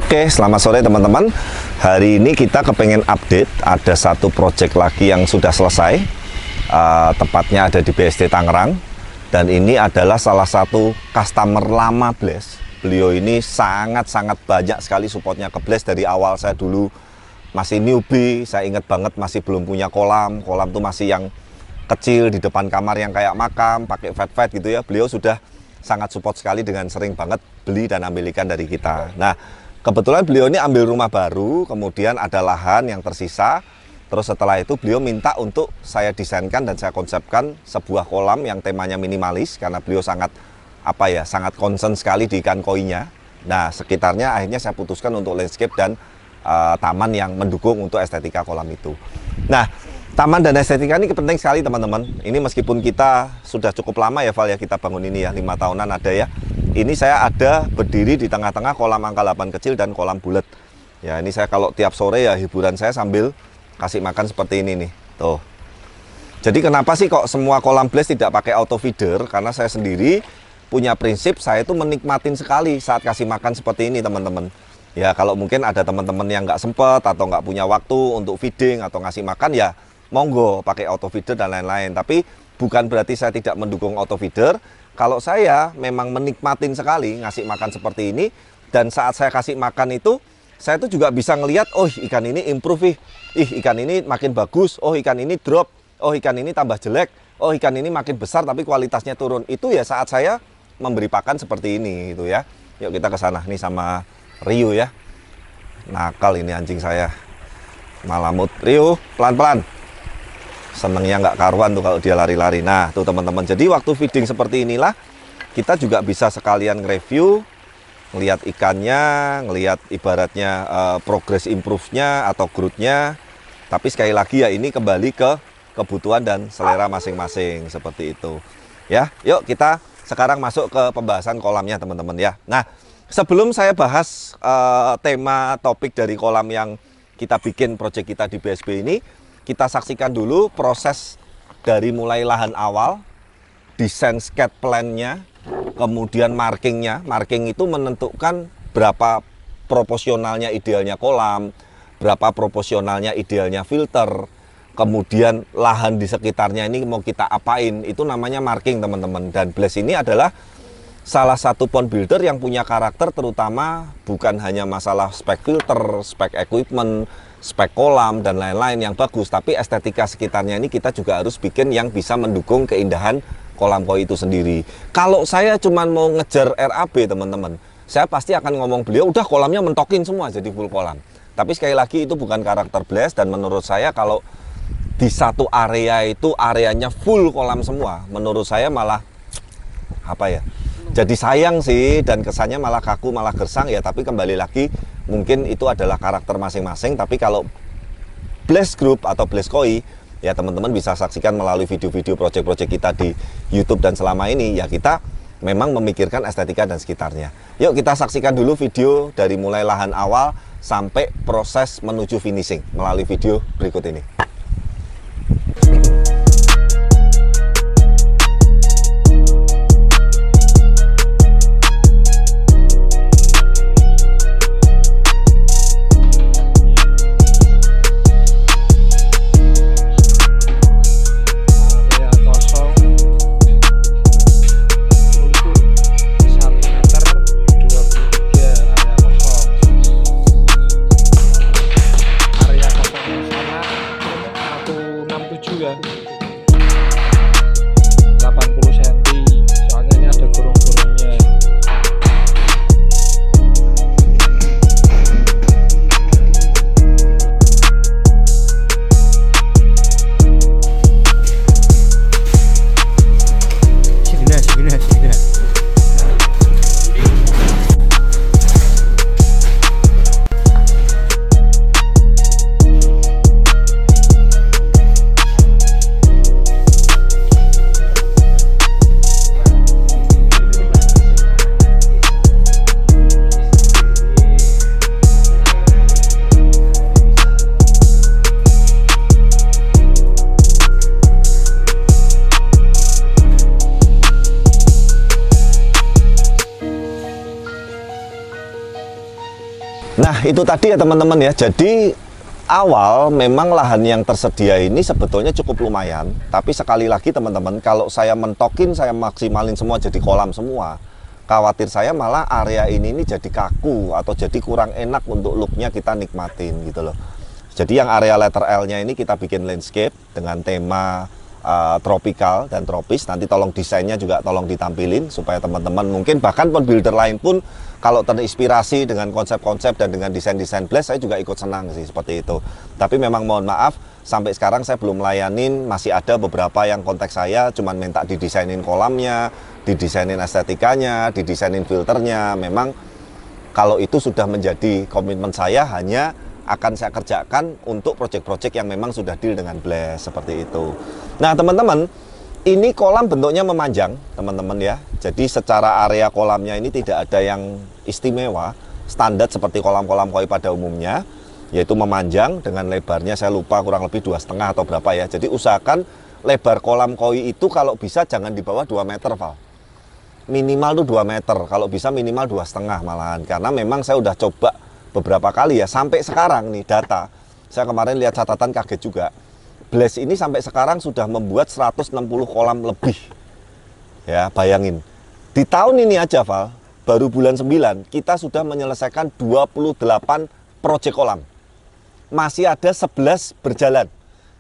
Oke, selamat sore teman-teman. Hari ini kita kepengen update, ada satu project lagi yang sudah selesai. Tepatnya ada di BSD Tangerang. Dan ini adalah salah satu customer lama Blaze. Beliau ini sangat-sangat banyak sekali supportnya ke Blaze dari awal. Saya dulu masih newbie, saya ingat banget masih belum punya kolam. Kolam tuh masih yang kecil di depan kamar yang kayak makam, pakai vet gitu ya. Beliau sudah sangat support sekali dengan sering banget beli dan ambil ikan dari kita. Nah, kebetulan beliau ini ambil rumah baru, kemudian ada lahan yang tersisa. Terus setelah itu beliau minta untuk saya desainkan dan saya konsepkan sebuah kolam yang temanya minimalis, karena beliau sangat sangat concern sekali di ikan koinya. Nah, sekitarnya akhirnya saya putuskan untuk landscape dan taman yang mendukung untuk estetika kolam itu. Nah, taman dan estetika ini penting sekali teman-teman. Ini meskipun kita sudah cukup lama ya Val ya, kita bangun ini ya, 5 tahunan ada ya. Ini saya ada berdiri di tengah-tengah kolam angka 8 kecil dan kolam bulat. Ya, ini saya kalau tiap sore ya hiburan saya sambil kasih makan seperti ini nih. Tuh. Jadi kenapa sih kok semua kolam Blaze tidak pakai auto feeder? Karena saya sendiri punya prinsip, saya itu menikmatin sekali saat kasih makan seperti ini teman-teman. Ya, kalau mungkin ada teman-teman yang nggak sempet atau nggak punya waktu untuk feeding atau ngasih makan ya monggo pakai auto feeder dan lain-lain. Tapi bukan berarti saya tidak mendukung auto feeder. Kalau saya memang menikmatin sekali ngasih makan seperti ini, dan saat saya kasih makan itu saya tuh juga bisa ngelihat, oh ikan ini improve, ikan ini makin bagus, oh ikan ini drop, oh ikan ini tambah jelek, oh ikan ini makin besar tapi kualitasnya turun. Itu ya saat saya memberi pakan seperti ini gitu ya. Yuk kita ke sana nih sama Rio ya. Nakal ini anjing saya. Malamut. Rio, pelan-pelan. Senengnya nggak karuan tuh kalau dia lari-lari. Nah tuh teman-teman, jadi waktu feeding seperti inilah kita juga bisa sekalian review, ngelihat ikannya, ngelihat ibaratnya progress improve-nya atau growth-nya. Tapi sekali lagi ya ini kembali ke kebutuhan dan selera masing-masing seperti itu ya. Yuk kita sekarang masuk ke pembahasan kolamnya teman-teman ya. Nah, sebelum saya bahas tema topik dari kolam yang kita bikin project kita di BSB ini, kita saksikan dulu proses dari mulai lahan awal, desain sketch plan-nya, kemudian markingnya. Marking itu menentukan berapa proporsionalnya idealnya kolam, berapa proporsionalnya idealnya filter, kemudian lahan di sekitarnya ini mau kita apain, itu namanya marking teman-teman. Dan Blaze ini adalah salah satu pond builder yang punya karakter, terutama bukan hanya masalah spek filter, spek equipment, spek kolam dan lain-lain yang bagus, tapi estetika sekitarnya ini kita juga harus bikin yang bisa mendukung keindahan kolam koi itu sendiri. Kalau saya cuma mau ngejar RAB teman-teman, saya pasti akan ngomong beliau udah kolamnya mentokin semua jadi full kolam. Tapi sekali lagi itu bukan karakter Blaze, dan menurut saya kalau di satu area itu areanya full kolam semua, menurut saya malah jadi sayang sih, dan kesannya malah kaku, malah gersang ya. Tapi kembali lagi mungkin itu adalah karakter masing-masing. Tapi kalau Blaze Group atau Blaze Koi ya teman-teman bisa saksikan melalui video-video project-project kita di YouTube, dan selama ini ya kita memang memikirkan estetika dan sekitarnya. Yuk kita saksikan dulu video dari mulai lahan awal sampai proses menuju finishing melalui video berikut ini. Area kosong sana itu tadi ya teman-teman ya. Jadi awal memang lahan yang tersedia ini sebetulnya cukup lumayan. Tapi sekali lagi teman-teman, kalau saya mentokin, saya maksimalin semua jadi kolam semua, khawatir saya malah area ini jadi kaku atau jadi kurang enak untuk looknya kita nikmatin gitu loh. Jadi yang area letter L-nya ini kita bikin landscape dengan tema tropikal dan tropis. Nanti tolong desainnya juga tolong ditampilin supaya teman-teman mungkin bahkan builder lain pun kalau terinspirasi dengan konsep-konsep dan dengan desain-desain Blast, saya juga ikut senang sih seperti itu. Tapi memang mohon maaf, sampai sekarang saya belum melayanin, masih ada beberapa yang kontak saya cuman minta didesainin kolamnya, didesainin estetikanya, didesainin filternya. Memang kalau itu sudah menjadi komitmen saya, hanya akan saya kerjakan untuk proyek-proyek yang memang sudah deal dengan Blast seperti itu. Nah teman-teman, ini kolam bentuknya memanjang teman-teman ya. Jadi secara area kolamnya ini tidak ada yang istimewa, standar seperti kolam-kolam koi pada umumnya, yaitu memanjang dengan lebarnya saya lupa kurang lebih 2,5 atau berapa ya. Jadi usahakan lebar kolam koi itu kalau bisa jangan di bawah 2 meter Val. Minimal tuh 2 meter, kalau bisa minimal 2,5 malahan. Karena memang saya udah coba beberapa kali ya, sampai sekarang nih data, saya kemarin lihat catatan kaget juga. Blast ini sampai sekarang sudah membuat 160 kolam lebih. Ya, bayangin. Di tahun ini aja, Val, baru bulan 9, kita sudah menyelesaikan 28 proyek kolam. Masih ada 11 berjalan.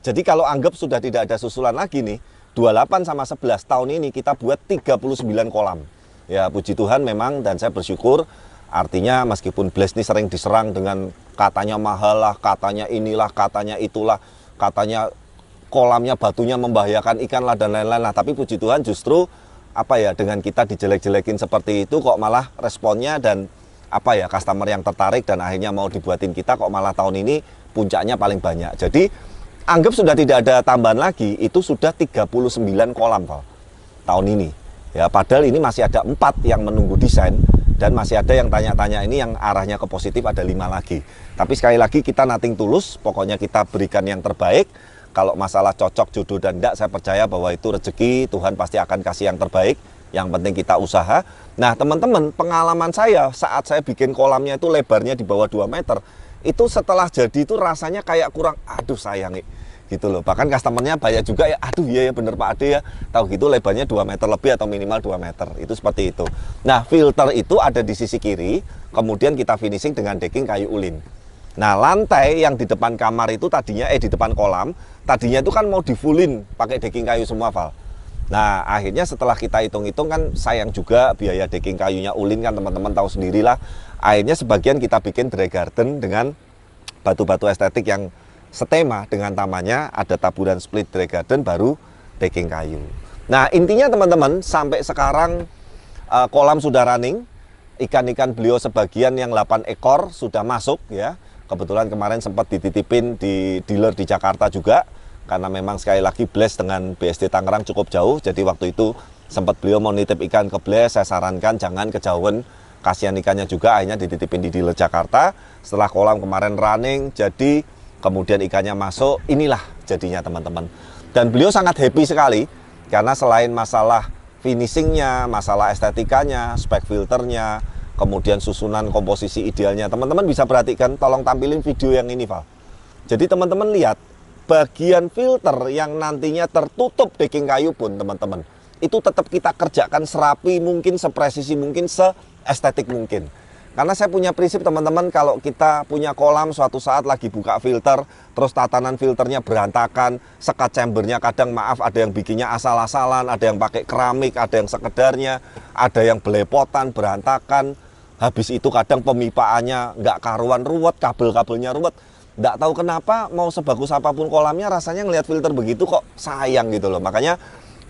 Jadi kalau anggap sudah tidak ada susulan lagi nih, 28 sama 11 tahun ini kita buat 39 kolam. Ya, puji Tuhan memang, dan saya bersyukur. Artinya meskipun Blast ini sering diserang dengan katanya mahal lah, katanya inilah, katanya itulah, katanya kolamnya batunya membahayakan ikan lah dan lain-lain lah. Tapi puji Tuhan justru apa ya, dengan kita dijelek-jelekin seperti itu kok malah responnya dan apa ya, customer yang tertarik dan akhirnya mau dibuatin kita, kok malah tahun ini puncaknya paling banyak. Jadi anggap sudah tidak ada tambahan lagi, itu sudah 39 kolam tahun ini. Ya, padahal ini masih ada 4 yang menunggu desain. Dan masih ada yang tanya-tanya ini yang arahnya ke positif, ada 5 lagi. Tapi sekali lagi kita nothing tulus, pokoknya kita berikan yang terbaik. Kalau masalah cocok, jodoh dan enggak, saya percaya bahwa itu rezeki, Tuhan pasti akan kasih yang terbaik. Yang penting kita usaha. Nah teman-teman, pengalaman saya saat saya bikin kolamnya itu lebarnya di bawah 2 meter. Itu setelah jadi itu rasanya kayak kurang, aduh sayang gitu loh. Bahkan customernya banyak juga ya, aduh iya ya bener Pak Ade ya, tahu gitu lebarnya 2 meter lebih atau minimal 2 meter, itu seperti itu. Nah filter itu ada di sisi kiri, kemudian kita finishing dengan decking kayu ulin. Nah lantai yang di depan kamar itu tadinya, di depan kolam, tadinya itu kan mau di fullin pakai decking kayu semua Val. Nah akhirnya setelah kita hitung-hitung kan sayang juga biaya decking kayunya ulin kan, teman-teman tahu sendirilah. Akhirnya sebagian kita bikin dry garden dengan batu-batu estetik yang setema dengan tamannya, ada taburan split dry garden baru decking kayu. Nah intinya teman-teman, sampai sekarang kolam sudah running, ikan-ikan beliau sebagian yang 8 ekor sudah masuk ya. Kebetulan kemarin sempat dititipin di dealer di Jakarta juga, karena memang sekali lagi Blast dengan BSD Tangerang cukup jauh. Jadi waktu itu sempat beliau mau nitip ikan ke Blast, saya sarankan jangan kejauhan, kasihan ikannya juga, akhirnya dititipin di dealer Jakarta. Setelah kolam kemarin running, jadi kemudian ikannya masuk, inilah jadinya teman-teman. Dan beliau sangat happy sekali, karena selain masalah finishingnya, masalah estetikanya, spek filternya, kemudian susunan komposisi idealnya, teman-teman bisa perhatikan, tolong tampilin video yang ini Val. Jadi teman-teman lihat, bagian filter yang nantinya tertutup decking kayu pun teman-teman, itu tetap kita kerjakan serapi mungkin, sepresisi mungkin, seestetik mungkin. Karena saya punya prinsip teman-teman, kalau kita punya kolam suatu saat lagi buka filter, terus tatanan filternya berantakan, sekat chambernya kadang maaf ada yang bikinnya asal-asalan, ada yang pakai keramik, ada yang sekedarnya, ada yang belepotan, berantakan. Habis itu kadang pemipaannya nggak karuan, ruwet, kabel-kabelnya ruwet. Nggak tahu kenapa mau sebagus apapun kolamnya, rasanya ngelihat filter begitu kok sayang gitu loh. Makanya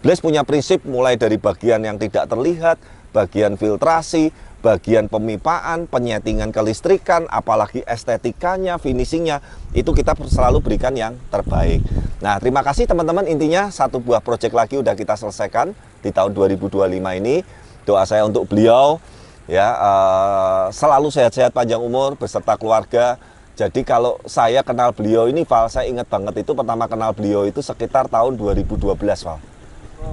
Blast punya prinsip mulai dari bagian yang tidak terlihat, bagian filtrasi, bagian pemipaan, penyetingan kelistrikan, apalagi estetikanya, finishingnya, itu kita selalu berikan yang terbaik. Nah, terima kasih teman-teman. Intinya satu buah proyek lagi udah kita selesaikan di tahun 2025 ini. Doa saya untuk beliau, ya selalu sehat-sehat, panjang umur, beserta keluarga. Jadi kalau saya kenal beliau ini, Val, saya ingat banget itu pertama kenal beliau itu sekitar tahun 2012, Val.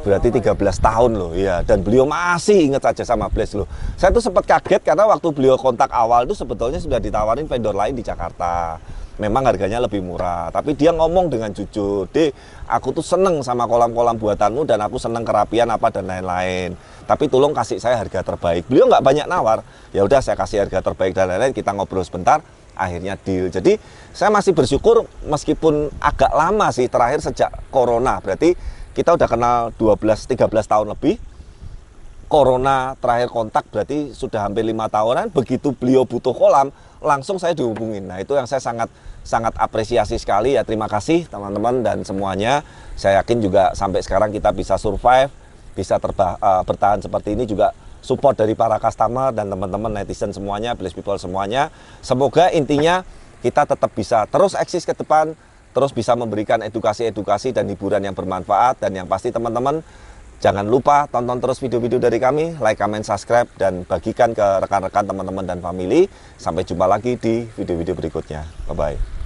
Berarti 13 tahun loh, ya. Dan beliau masih ingat saja sama Blaze loh. Saya tuh sempat kaget karena waktu beliau kontak awal itu sebetulnya sudah ditawarin vendor lain di Jakarta. Memang harganya lebih murah, tapi dia ngomong dengan jujur, "Dek, aku tuh seneng sama kolam-kolam buatanmu dan aku seneng kerapian apa dan lain-lain. Tapi tolong kasih saya harga terbaik." Beliau nggak banyak nawar. Ya udah saya kasih harga terbaik dan lain-lain, kita ngobrol sebentar, akhirnya deal. Jadi saya masih bersyukur meskipun agak lama sih terakhir sejak corona. Berarti kita udah kenal 12-13 tahun lebih. Corona terakhir kontak berarti sudah hampir 5 tahunan. Begitu beliau butuh kolam, langsung saya dihubungin. Nah itu yang saya sangat apresiasi sekali ya. Terima kasih teman-teman dan semuanya. Saya yakin juga sampai sekarang kita bisa survive, bisa bertahan seperti ini juga support dari para customer dan teman-teman netizen semuanya, Blaze People semuanya. Semoga intinya kita tetap bisa terus eksis ke depan, terus bisa memberikan edukasi-edukasi dan hiburan yang bermanfaat. Dan yang pasti teman-teman jangan lupa tonton terus video-video dari kami, like, comment, subscribe, dan bagikan ke rekan-rekan, teman-teman, dan family. Sampai jumpa lagi di video-video berikutnya. Bye-bye.